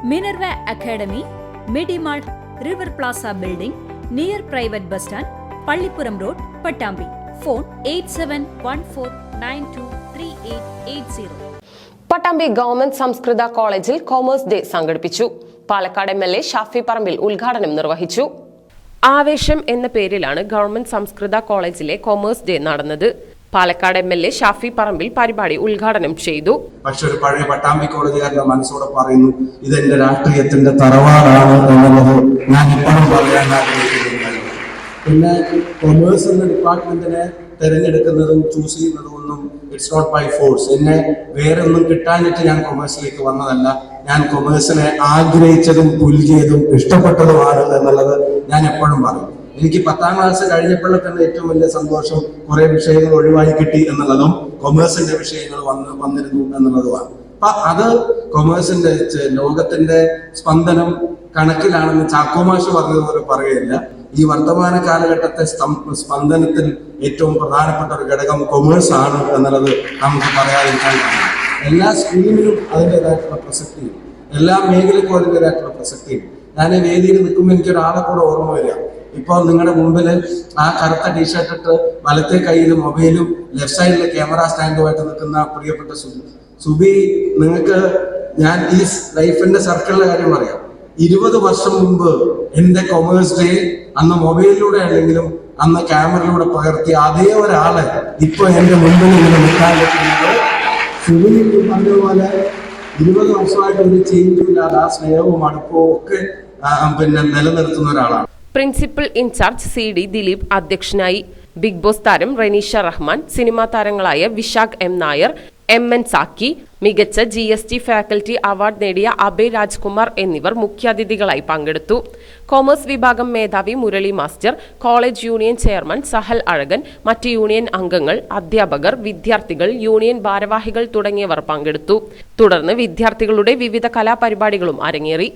Minerva Academy, Medimart, River Plaza Building, near Private Bus Stand, Pallipuram Road, Pattambi. Phone 8714923880. Pattambi government സംസ്കൃത കോളേജിൽ commerce day സംഘടിപ്പിച്ചു. Palakkad MLA Shafi Parambil ഉദ്ഘാടനം നിർവഹിച്ചു. ആവേശം എന്ന പേരിലാണ് ഗവൺമെന്റ് സംസ്കൃത കോളേജിലെ കോമേഴ്സ് ഡേ നടന്നത്. പാലക്കാട് MLA ഷാഫി പറമ്പിൽ പരിപാടി ഉദ്ഘാടനം ചെയ്തു. പക്ഷെ ഒരു പഴയ പട്ടാമ്പി കോളേജുകാരുടെ മനസ്സോടെ പറയുന്നു, ഇതെന്റെ രാഷ്ട്രീയത്തിന്റെ തറവാടാണ് എന്നുള്ളത് ഞാൻ ഇപ്പോഴും പറയാൻ ആഗ്രഹിക്കുന്നു. പിന്നെ കൊമേഴ്സ് എന്ന ഡിപ്പാർട്ട്മെന്റിനെ തിരഞ്ഞെടുക്കുന്നതും ചൂസ് ചെയ്യുന്നതും ഒന്നും ഇറ്റ്സ് നോട്ട് ബൈ ഫോഴ്സ്. എന്നെ വേറെ ഒന്നും കിട്ടാനിട്ട് ഞാൻ കൊമേഴ്സിലേക്ക് വന്നതല്ല. ഞാൻ കൊമേഴ്സിനെ ആഗ്രഹിച്ചതും പുൽകിയതും ഇഷ്ടപ്പെട്ടതുമാണ് എന്നുള്ളത് ഞാൻ എപ്പോഴും പറയും. എനിക്ക് 10ാം ക്ലാസ് കഴിഞ്ഞപ്പോഴേ തന്നെ ഏറ്റവും വലിയ സന്തോഷം കുറെ വിഷയങ്ങൾ ഒഴിവായി കിട്ടി എന്നുള്ളതും കൊമേഴ്സിന്റെ വിഷയങ്ങൾ വന്നിരുന്നു എന്നുള്ളതുമാണ്. അപ്പൊ അത് കൊമേഴ്സിന്റെ ലോകത്തിന്റെ സ്പന്ദനം കണക്കിലാണെന്ന് ചാക്കോമാഷ് പറഞ്ഞതുപോലെ പറയുകയില്ല. ഈ വർത്തമാന കാലഘട്ടത്തെ സ്പന്ദനത്തിൽ ഏറ്റവും പ്രധാനപ്പെട്ട ഒരു ഘടകം കൊമേഴ്സ് ആണ് എന്നുള്ളത് നമുക്ക് പറയാതിരിക്കാൻ കഴിയും. എല്ലാ സ്ട്രീമിനും അതിൻ്റെതായിട്ടുള്ള പ്രസക്തിയും എല്ലാ മേഖലയ്ക്കും അതിൻ്റെതായിട്ടുള്ള പ്രസക്തിയും. ഞാൻ വേദിയിൽ നിൽക്കുമ്പോൾ എനിക്കൊരാളെ കൂടെ ഓർമ്മ വരിക. ഇപ്പോൾ നിങ്ങളുടെ മുമ്പിൽ ആ കറുത്ത ടീഷർട്ട് ഇട്ട് വലത്തെ കയ്യിൽ മൊബൈലും ലെഫ്റ്റ് സൈഡിലെ ക്യാമറ സ്റ്റാൻഡുമായിട്ട് നിൽക്കുന്ന പ്രിയപ്പെട്ട സുബി, നിങ്ങൾക്ക് ഞാൻ ഈ ലൈഫിന്റെ സർക്കിളിലെ കാര്യം പറയാം. 20 വർഷം മുമ്പ് എന്റെ കൊമേഴ്സ് ഡേ അന്ന് മൊബൈലിലൂടെ അല്ലെങ്കിലും അന്ന് ക്യാമറയിലൂടെ പകർത്തിയ അതേ ഒരാളെ ഇപ്പൊ എന്റെ മുമ്പിൽ ഇങ്ങനെ നിൽക്കാൻ പറ്റുന്നത് സുബി പറഞ്ഞതുപോലെ 20 വർഷമായിട്ട് ഒരു ചേഞ്ചും ഇല്ലാതെ ആ സ്നേഹവും അടുപ്പവും ഒക്കെ നിലനിർത്തുന്ന ഒരാളാണ്. പ്രിൻസിപ്പൽ ഇൻചാർജ് CD ദിലീപ് അധ്യക്ഷനായി. ബിഗ് ബോസ് താരം റനീഷ റഹ്മാൻ, സിനിമാ താരങ്ങളായ വിശാഖ് M. നായർ, MN സാക്കി, മികച്ച GST ഫാക്കൽറ്റി അവാർഡ് നേടിയ അഭയ് രാജ്കുമാർ എന്നിവർ മുഖ്യാതിഥികളായി പങ്കെടുത്തു. കോമേഴ്സ് വിഭാഗം മേധാവി Murali master, college union chairman Sahal Azhakan, മറ്റ് യൂണിയൻ അംഗങ്ങൾ, അധ്യാപകർ, വിദ്യാർത്ഥികൾ, യൂണിയൻ ഭാരവാഹികൾ തുടങ്ങിയവർ പങ്കെടുത്തു. തുടർന്ന് വിദ്യാർത്ഥികളുടെ വിവിധ കലാപരിപാടികളും അരങ്ങേറി.